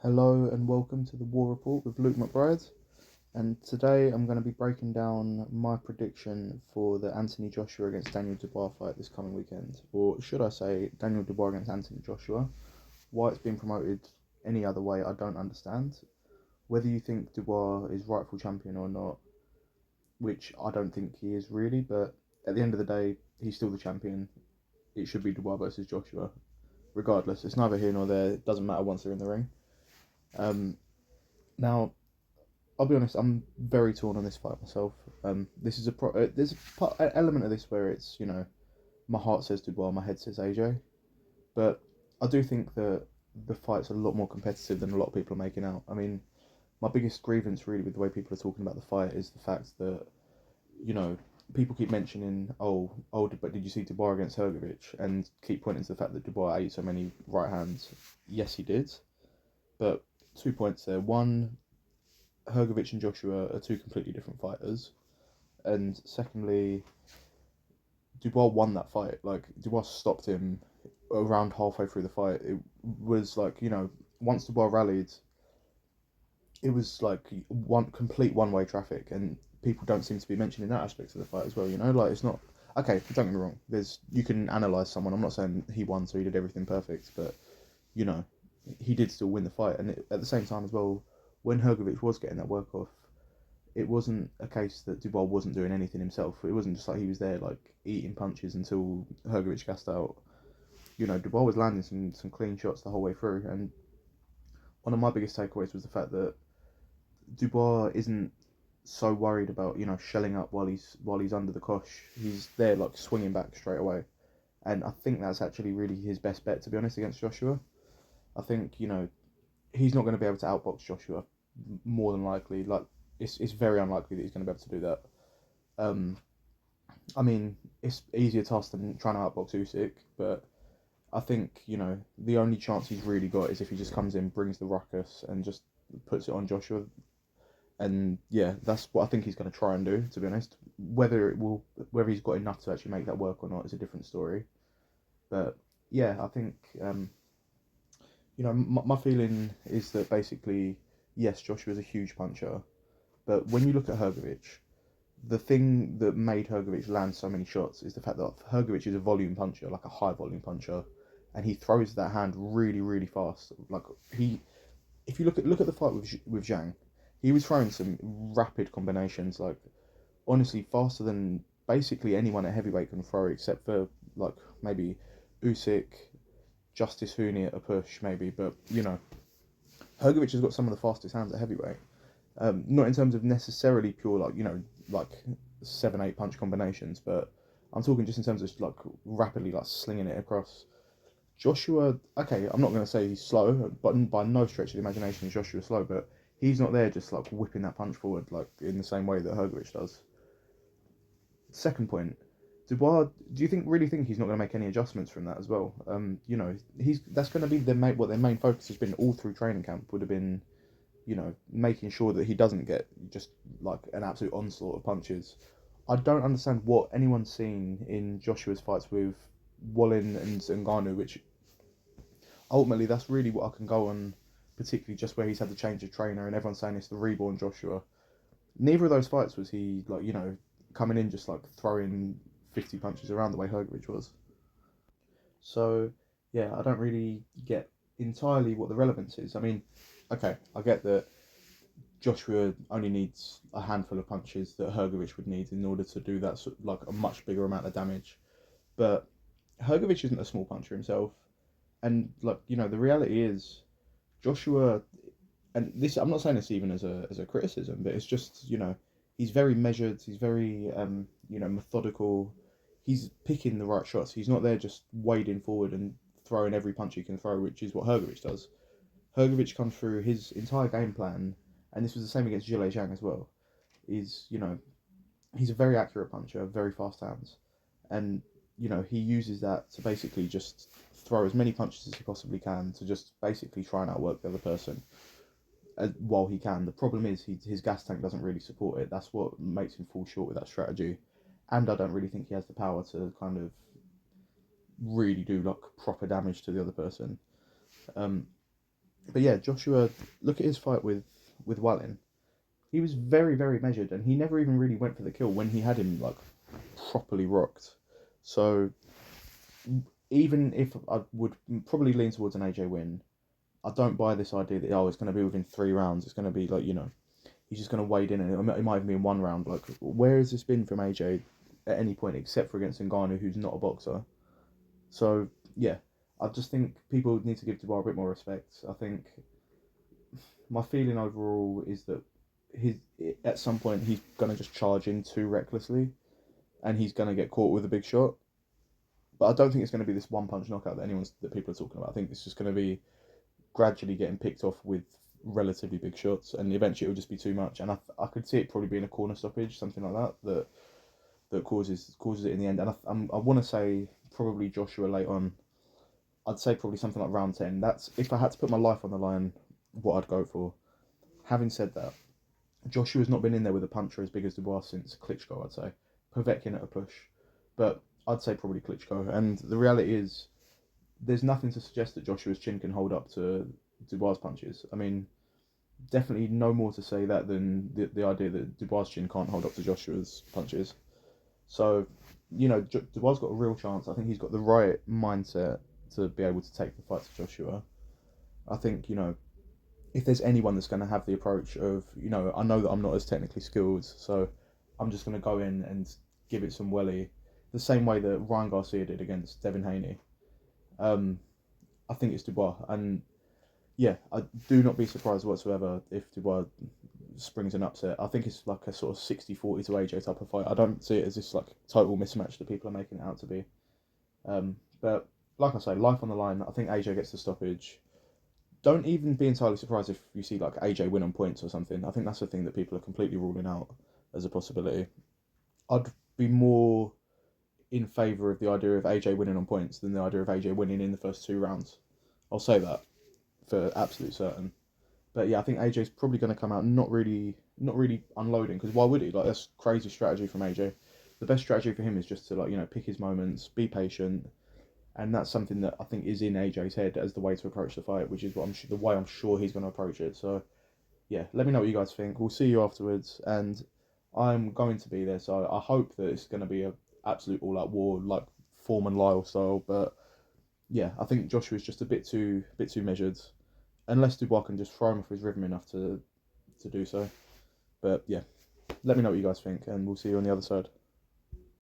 Hello and welcome to the War Report with Luke McBride. And today I'm going to be breaking down my prediction for the Anthony Joshua against Daniel Dubois fight this coming weekend. Or should I say, Daniel Dubois against Anthony Joshua. Why it's been promoted any other way, I don't understand. Whether you think Dubois is rightful champion or not, which I don't think he is really, but at the end of the day, he's still the champion. It should be Dubois versus Joshua. Regardless, it's neither here nor there. It doesn't matter once they're in the ring. Um, Now, I'll be honest, I'm very torn on this fight myself. This is there's an element of this where it's, my heart says Dubois, my head says AJ, but I do think that the fight's a lot more competitive than a lot of people are making out. I mean, my biggest grievance really with the way people are talking about the fight is the fact that, you know, people keep mentioning, but did you see Dubois against Hrgovic? And keep pointing to the fact that Dubois ate so many right hands. Yes, he did, but 2 points there. One, Hrgovic and Joshua are two completely different fighters. And secondly, Dubois won that fight. Like, Dubois stopped him around halfway through the fight. It was like, once Dubois rallied, it was like one way traffic, and people don't seem to be mentioning that aspect of the fight as well. Like, it's not okay. Don't get me wrong. You can analyze someone. I'm not saying he won, so he did everything perfect, but you know, he did still win the fight. And at the same time as well, when Hrgovic was getting that work off, it wasn't a case that Dubois wasn't doing anything himself. It wasn't just like he was there like eating punches until Hrgovic gassed out. Dubois was landing some clean shots the whole way through. And one of my biggest takeaways was the fact that Dubois isn't so worried about shelling up while he's under the cosh. He's there like swinging back straight away, and I think that's actually really his best bet, to be honest, against Joshua. I think he's not going to be able to outbox Joshua, more than likely. Like, it's very unlikely that he's going to be able to do that. Um, I mean, it's easier task than trying to outbox Usyk, but I think the only chance he's really got is if he just comes in, brings the ruckus, and just puts it on Joshua. And yeah, that's what I think he's going to try and do. To be honest, whether he's got enough to actually make that work or not is a different story. But yeah, I think my feeling is that basically, yes, Joshua's a huge puncher, but when you look at Hrgovic, the thing that made Hrgovic land so many shots is the fact that Hrgovic is a volume puncher, like a high volume puncher, and he throws that hand really, really fast. Like, if you look at the fight with Zhang, he was throwing some rapid combinations, like honestly faster than basically anyone at heavyweight can throw, except for like maybe Usyk, Justice Hooney at a push, maybe. But Hrgovic has got some of the fastest hands at heavyweight. Not in terms of necessarily pure like 7-8 punch combinations, but I'm talking just in terms of like rapidly like slinging it across. Joshua, okay, I'm not going to say he's slow, but by no stretch of the imagination is Joshua slow, but he's not there just like whipping that punch forward like in the same way that Hrgovic does. Second point, Dubois, do you really think he's not going to make any adjustments from that as well? He's that's going to be what their main focus has been all through training camp would have been, making sure that he doesn't get just like an absolute onslaught of punches. I don't understand what anyone's seen in Joshua's fights with Wallin and Ngannou, which ultimately that's really what I can go on, particularly just where he's had the change of trainer and everyone's saying it's the reborn Joshua. Neither of those fights was he like coming in just like throwing 50 punches around the way Hrgovic was. So yeah, I don't really get entirely what the relevance is. I mean, okay, I get that Joshua only needs a handful of punches that Hrgovic would need in order to do that like a much bigger amount of damage. But Hrgovic isn't a small puncher himself, and like the reality is Joshua, and this I'm not saying this even as a criticism, but it's just he's very measured, he's very methodical, he's picking the right shots. He's not there just wading forward and throwing every punch he can throw, which is what Hrgovic does. Hrgovic comes through his entire game plan, and this was the same against Zhilei Zhang as well. Is he's a very accurate puncher, very fast hands, and he uses that to basically just throw as many punches as he possibly can to just basically try and outwork the other person while he can. The problem is his gas tank doesn't really support it. That's what makes him fall short with that strategy, and I don't really think he has the power to kind of really do like proper damage to the other person. Um, But yeah, Joshua, look at his fight with Wallin. He was very, very measured, and he never even really went for the kill when he had him like properly rocked. So even if I would probably lean towards an AJ win, I don't buy this idea that it's going to be within 3 rounds. It's going to be like he's just going to wade in, and it might even be in 1 round. Like, where has this been from AJ at any point except for against Ngannou, who's not a boxer? So yeah, I just think people need to give Dubois a bit more respect. I think my feeling overall is that his at some point he's going to just charge in too recklessly, and he's going to get caught with a big shot. But I don't think it's going to be this one punch knockout that people are talking about. I think it's just going to be gradually getting picked off with relatively big shots, and eventually it'll just be too much. And I could see it probably being a corner stoppage, something like that causes it in the end. And I want to say probably Joshua late on. I'd say probably something like round 10. That's if I had to put my life on the line, what I'd go for. Having said that, Joshua's not been in there with a puncher as big as Dubois since Klitschko, I'd say. Povetkin at a push. But I'd say probably Klitschko. And the reality is, there's nothing to suggest that Joshua's chin can hold up to Dubois' punches. I mean, definitely no more to say that than the idea that Dubois' chin can't hold up to Joshua's punches. So, Dubois got a real chance. I think he's got the right mindset to be able to take the fight to Joshua. I think, if there's anyone that's going to have the approach of, I know that I'm not as technically skilled, so I'm just going to go in and give it some welly, the same way that Ryan Garcia did against Devin Haney. I think it's Dubois, and yeah, I do not be surprised whatsoever if Dubois springs an upset. I think it's like a sort of 60-40 to AJ type of fight. I don't see it as this like total mismatch that people are making it out to be. But like I say, life on the line. I think AJ gets the stoppage. Don't even be entirely surprised if you see like AJ win on points or something. I think that's the thing that people are completely ruling out as a possibility. I'd be more in favour of the idea of AJ winning on points than the idea of AJ winning in the first 2 rounds. I'll say that for absolute certain. But yeah, I think AJ's probably going to come out not really unloading, because why would he? Like, that's crazy strategy from AJ. The best strategy for him is just to pick his moments, be patient, and that's something that I think is in AJ's head as the way to approach the fight, which is the way I'm sure he's going to approach it. So yeah, let me know what you guys think. We'll see you afterwards, and I'm going to be there. So I hope that it's going to be a absolute all-out war, like Foreman Lyle style. But yeah, I think Joshua's just a bit too measured, unless Dubois can just throw him off his rhythm enough to do so. But yeah, let me know what you guys think, and we'll see you on the other side.